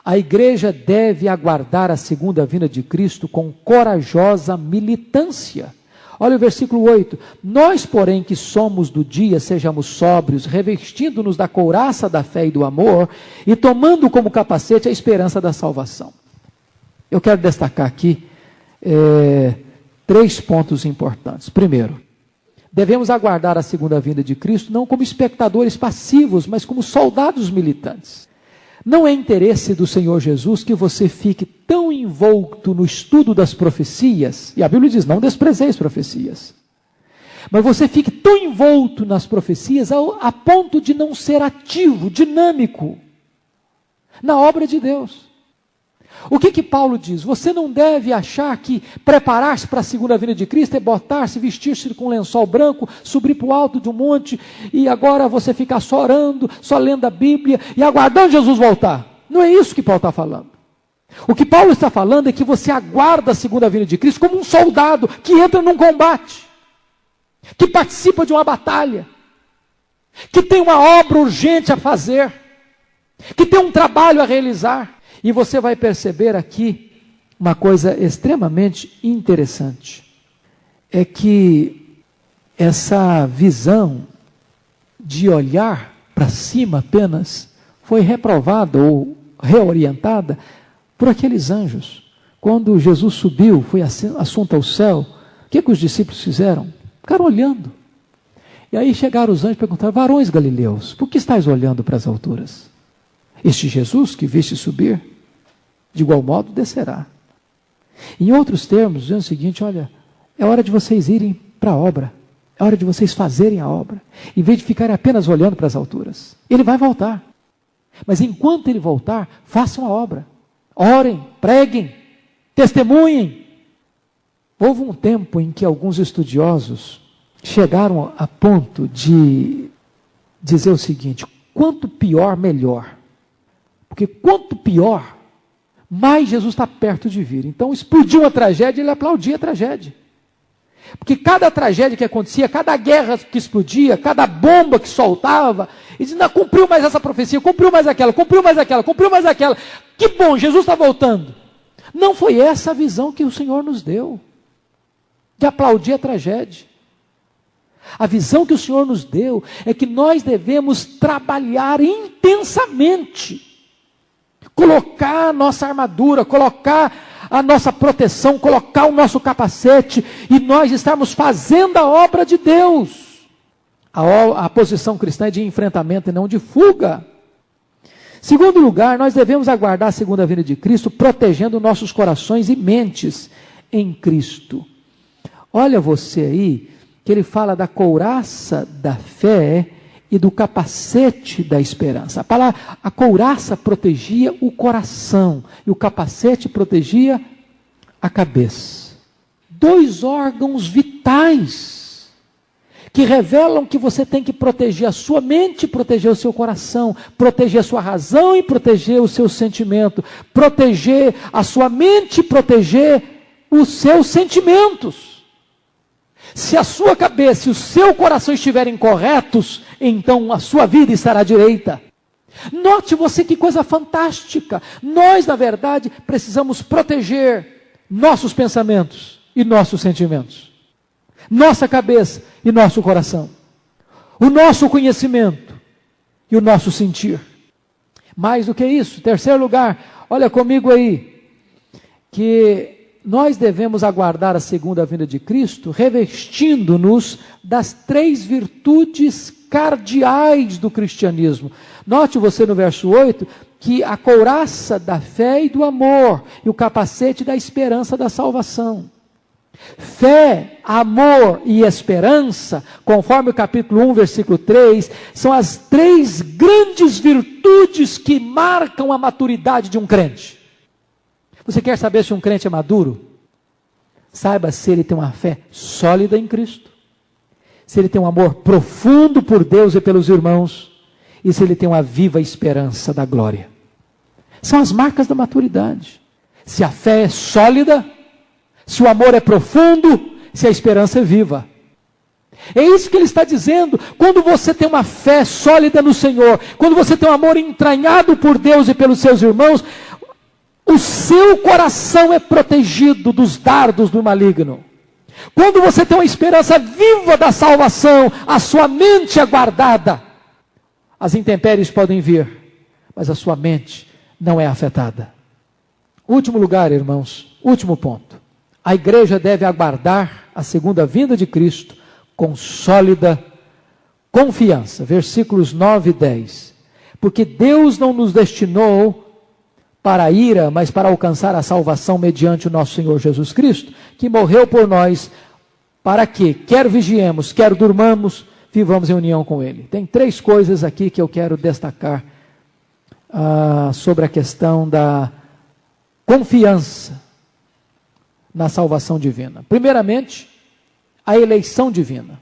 A igreja deve aguardar a segunda vinda de Cristo com corajosa militância. Olha o versículo 8. Nós, porém, que somos do dia, sejamos sóbrios, revestindo-nos da couraça da fé e do amor, e tomando como capacete a esperança da salvação. Eu quero destacar aqui 3 pontos importantes. Primeiro, devemos aguardar a segunda vinda de Cristo não como espectadores passivos, mas como soldados militantes. Não é interesse do Senhor Jesus que você fique tão envolto no estudo das profecias, e a Bíblia diz, não desprezeis profecias, mas você fique tão envolto nas profecias a ponto de não ser ativo, dinâmico, na obra de Deus. O que Paulo diz? Você não deve achar que preparar-se para a segunda vinda de Cristo é botar-se, vestir-se com um lençol branco, subir para o alto de um monte e agora você ficar só orando, só lendo a Bíblia e aguardando Jesus voltar. Não é isso que Paulo está falando. O que Paulo está falando é que você aguarda a segunda vinda de Cristo como um soldado que entra num combate, que participa de uma batalha, que tem uma obra urgente a fazer, que tem um trabalho a realizar. E você vai perceber aqui uma coisa extremamente interessante. É que essa visão de olhar para cima apenas foi reprovada ou reorientada por aqueles anjos. Quando Jesus subiu, foi assunto ao céu, o que os discípulos fizeram? Ficaram olhando. E aí chegaram os anjos e perguntaram, varões galileus, por que estáis olhando para as alturas? Este Jesus que viste subir, de igual modo descerá. Em outros termos, dizendo o seguinte, olha, é hora de vocês irem para a obra, é hora de vocês fazerem a obra, em vez de ficarem apenas olhando para as alturas. Ele vai voltar, mas enquanto ele voltar, façam a obra, orem, preguem, testemunhem. Houve um tempo em que alguns estudiosos chegaram a ponto de dizer o seguinte, quanto pior, melhor. Porque quanto pior, mais Jesus está perto de vir. Então explodiu uma tragédia, ele aplaudia a tragédia. Porque cada tragédia que acontecia, cada guerra que explodia, cada bomba que soltava, ele dizia, não, cumpriu mais essa profecia, cumpriu mais aquela, cumpriu mais aquela, cumpriu mais aquela. Que bom, Jesus está voltando. Não foi essa a visão que o Senhor nos deu, de aplaudir a tragédia. A visão que o Senhor nos deu é que nós devemos trabalhar intensamente, colocar a nossa armadura, colocar a nossa proteção, colocar o nosso capacete, e nós estarmos fazendo a obra de Deus. A posição cristã é de enfrentamento e não de fuga. Segundo lugar, nós devemos aguardar a segunda vinda de Cristo, protegendo nossos corações e mentes em Cristo. Olha você aí, que ele fala da couraça da fé e do capacete da esperança. A couraça protegia o coração e o capacete protegia a cabeça. Dois órgãos vitais que revelam que você tem que proteger a sua mente, proteger o seu coração, proteger a sua razão e proteger o seu sentimento, proteger a sua mente, proteger os seus sentimentos. Se a sua cabeça e o seu coração estiverem corretos, então a sua vida estará direita. Note você que coisa fantástica. Nós, na verdade, precisamos proteger nossos pensamentos e nossos sentimentos. Nossa cabeça e nosso coração. O nosso conhecimento e o nosso sentir. Mais do que isso, terceiro lugar, olha comigo aí, que nós devemos aguardar a segunda vinda de Cristo, revestindo-nos das três virtudes cardeais do cristianismo. Note você no verso 8, que a couraça da fé e do amor, e o capacete da esperança da salvação. Fé, amor e esperança, conforme o capítulo 1, versículo 3, são as três grandes virtudes que marcam a maturidade de um crente. Você quer saber se um crente é maduro? Saiba se ele tem uma fé sólida em Cristo, se ele tem um amor profundo por Deus e pelos irmãos, e se ele tem uma viva esperança da glória. São as marcas da maturidade. Se a fé é sólida, se o amor é profundo, se a esperança é viva. É isso que ele está dizendo. Quando você tem uma fé sólida no Senhor, quando você tem um amor entranhado por Deus e pelos seus irmãos, o seu coração é protegido dos dardos do maligno. Quando você tem uma esperança viva da salvação, a sua mente é guardada. As intempéries podem vir, mas a sua mente não é afetada. Último lugar, irmãos, último ponto. A igreja deve aguardar a segunda vinda de Cristo com sólida confiança. Versículos 9 e 10. Porque Deus não nos destinou para a ira, mas para alcançar a salvação mediante o nosso Senhor Jesus Cristo, que morreu por nós, para que, quer vigiemos, quer durmamos, vivamos em união com Ele. Tem 3 coisas aqui que eu quero destacar sobre a questão da confiança na salvação divina. Primeiramente, a eleição divina.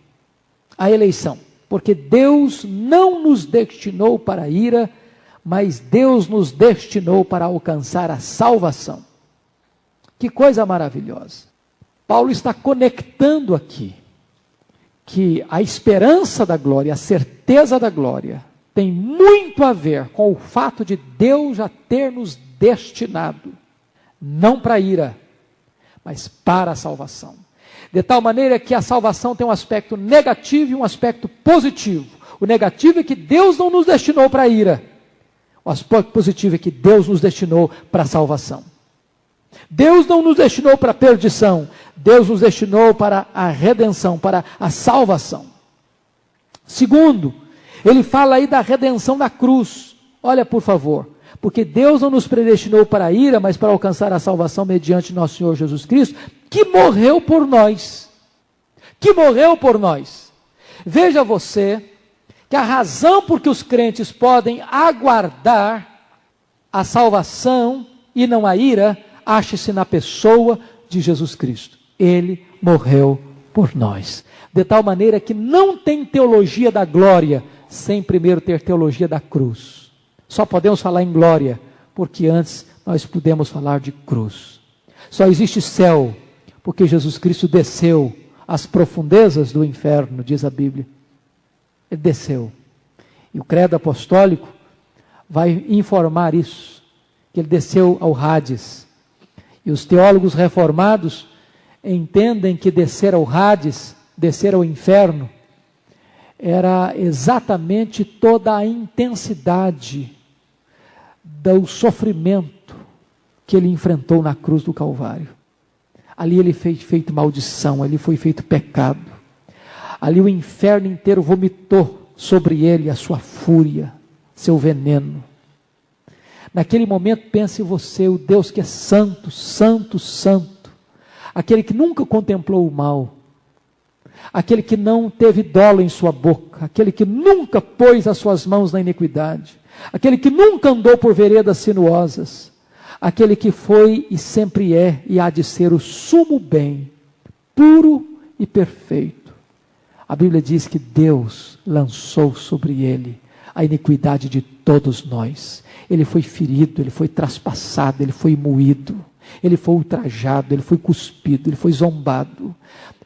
A eleição. Porque Deus não nos destinou para a ira, mas Deus nos destinou para alcançar a salvação. Que coisa maravilhosa. Paulo está conectando aqui que a esperança da glória, a certeza da glória, tem muito a ver com o fato de Deus já ter nos destinado, não para a ira, mas para a salvação. De tal maneira que a salvação tem um aspecto negativo e um aspecto positivo. O negativo é que Deus não nos destinou para a ira. O aspecto positivo é que Deus nos destinou para a salvação. Deus não nos destinou para a perdição. Deus nos destinou para a redenção, para a salvação. Segundo, ele fala aí da redenção na cruz. Olha, por favor. Porque Deus não nos predestinou para a ira, mas para alcançar a salvação mediante nosso Senhor Jesus Cristo, que morreu por nós. Que morreu por nós. Veja você que a razão por que os crentes podem aguardar a salvação e não a ira, acha-se na pessoa de Jesus Cristo. Ele morreu por nós. De tal maneira que não tem teologia da glória sem primeiro ter teologia da cruz. Só podemos falar em glória, porque antes nós pudemos falar de cruz. Só existe céu, porque Jesus Cristo desceu às profundezas do inferno, diz a Bíblia. Ele desceu. E o credo apostólico vai informar isso, que ele desceu ao Hades. E os teólogos reformados entendem que descer ao Hades, descer ao inferno, era exatamente toda a intensidade do sofrimento que ele enfrentou na cruz do Calvário. Ali ele foi feito maldição, ali foi feito pecado. Ali o inferno inteiro vomitou sobre ele a sua fúria, seu veneno. Naquele momento pense você, o Deus que é santo, santo, santo, aquele que nunca contemplou o mal, aquele que não teve dolo em sua boca, aquele que nunca pôs as suas mãos na iniquidade, aquele que nunca andou por veredas sinuosas, aquele que foi e sempre é e há de ser o sumo bem, puro e perfeito. A Bíblia diz que Deus lançou sobre ele a iniquidade de todos nós. Ele foi ferido, ele foi traspassado, ele foi moído, ele foi ultrajado, ele foi cuspido, ele foi zombado,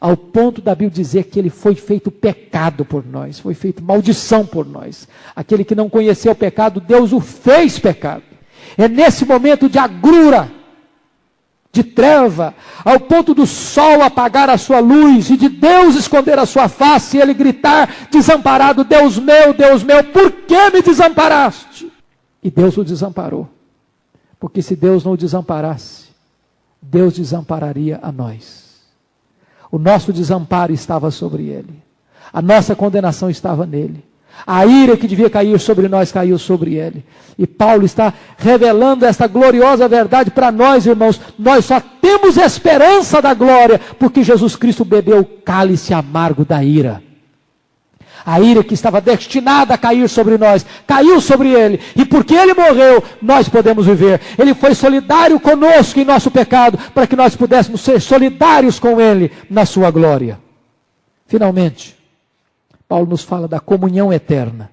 ao ponto da Bíblia dizer que ele foi feito pecado por nós, foi feito maldição por nós. Aquele que não conheceu o pecado, Deus o fez pecado. É nesse momento de agrura, de treva, ao ponto do sol apagar a sua luz e de Deus esconder a sua face e ele gritar desamparado: Deus meu, por que me desamparaste? E Deus o desamparou, porque se Deus não o desamparasse, Deus desampararia a nós. O nosso desamparo estava sobre ele, a nossa condenação estava nele, a ira que devia cair sobre nós caiu sobre ele. E Paulo está revelando essa gloriosa verdade para nós, irmãos. Nós só temos esperança da glória porque Jesus Cristo bebeu o cálice amargo da ira. A ira que estava destinada a cair sobre nós, caiu sobre ele. E porque ele morreu, nós podemos viver. Ele foi solidário conosco em nosso pecado, para que nós pudéssemos ser solidários com ele na sua glória. Finalmente, Paulo nos fala da comunhão eterna.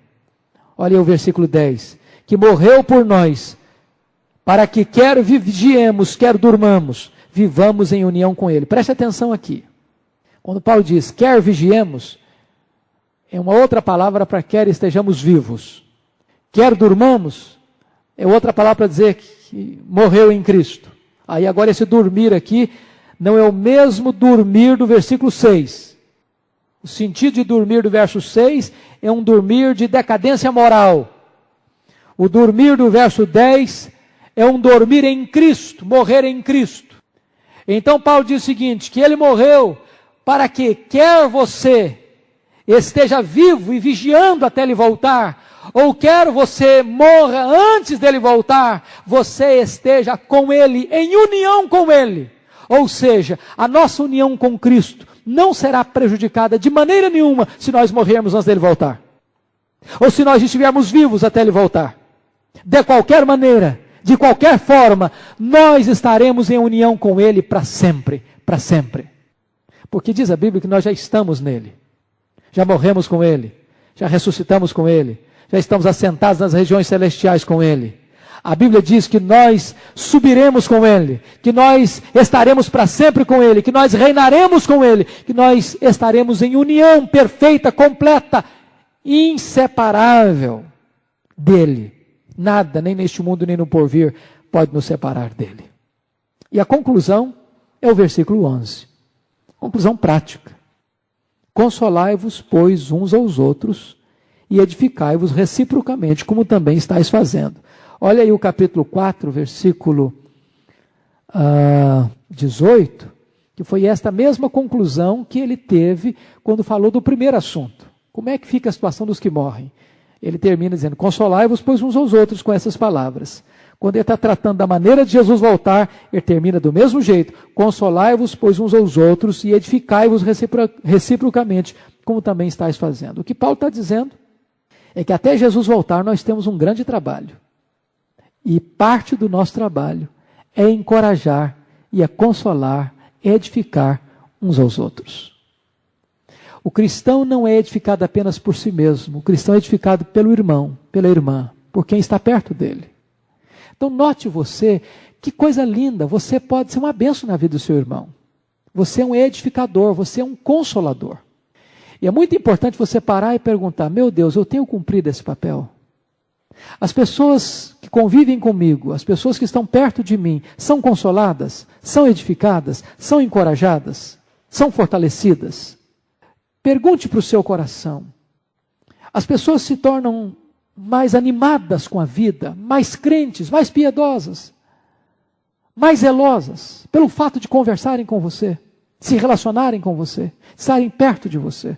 Olha aí o versículo 10. Que morreu por nós, para que quer vigiemos, quer durmamos, vivamos em união com ele. Preste atenção aqui. Quando Paulo diz, quer vigiemos, é uma outra palavra para quer estejamos vivos. Quer durmamos, é outra palavra para dizer que morreu em Cristo. Aí agora esse dormir aqui, não é o mesmo dormir do versículo 6. O sentido de dormir do verso 6 é um dormir de decadência moral. O dormir do verso 10 é um dormir em Cristo, morrer em Cristo. Então Paulo diz o seguinte, que ele morreu para que quer você esteja vivo e vigiando até ele voltar, ou quero você morra antes dele voltar, você esteja com ele, em união com ele. Ou seja, a nossa união com Cristo não será prejudicada de maneira nenhuma se nós morrermos antes dele voltar. Ou se nós estivermos vivos até ele voltar. De qualquer maneira, de qualquer forma, nós estaremos em união com ele para sempre, para sempre. Porque diz a Bíblia que nós já estamos nele. Já morremos com ele, já ressuscitamos com ele, já estamos assentados nas regiões celestiais com ele. A Bíblia diz que nós subiremos com ele, que nós estaremos para sempre com ele, que nós reinaremos com ele, que nós estaremos em união perfeita, completa, inseparável dele. Nada, nem neste mundo, nem no porvir, pode nos separar dele. E a conclusão é o versículo 11. Conclusão prática. Consolai-vos, pois, uns aos outros, e edificai-vos reciprocamente, como também estáis fazendo. Olha aí o capítulo 4, versículo 18, que foi esta mesma conclusão que ele teve quando falou do primeiro assunto. Como é que fica a situação dos que morrem? Ele termina dizendo, consolai-vos, pois, uns aos outros com essas palavras. Quando ele está tratando da maneira de Jesus voltar, ele termina do mesmo jeito. Consolai-vos, pois, uns aos outros e edificai-vos reciprocamente, como também estáis fazendo. O que Paulo está dizendo é que até Jesus voltar nós temos um grande trabalho. E parte do nosso trabalho é encorajar e é consolar, é edificar uns aos outros. O cristão não é edificado apenas por si mesmo. O cristão é edificado pelo irmão, pela irmã, por quem está perto dele. Então note você, que coisa linda, você pode ser uma bênção na vida do seu irmão. Você é um edificador, você é um consolador. E é muito importante você parar e perguntar, meu Deus, eu tenho cumprido esse papel? As pessoas que convivem comigo, as pessoas que estão perto de mim, são consoladas? São edificadas? São encorajadas? São fortalecidas? Pergunte para o seu coração. As pessoas se tornam mais animadas com a vida, mais crentes, mais piedosas, mais zelosas, pelo fato de conversarem com você, se relacionarem com você, estarem perto de você.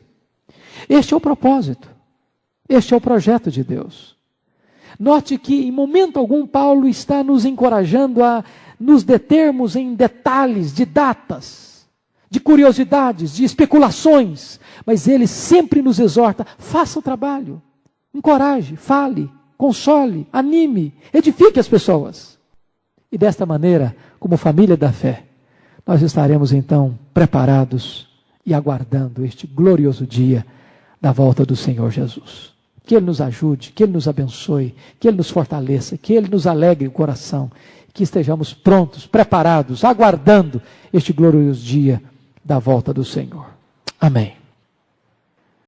Este é o propósito, este é o projeto de Deus. Note que em momento algum Paulo está nos encorajando a nos determos em detalhes de datas, de curiosidades, de especulações, mas ele sempre nos exorta, faça o trabalho. Encoraje, fale, console, anime, edifique as pessoas. E desta maneira, como família da fé, nós estaremos então preparados e aguardando este glorioso dia da volta do Senhor Jesus. Que Ele nos ajude, que Ele nos abençoe, que Ele nos fortaleça, que Ele nos alegre o coração, que estejamos prontos, preparados, aguardando este glorioso dia da volta do Senhor. Amém.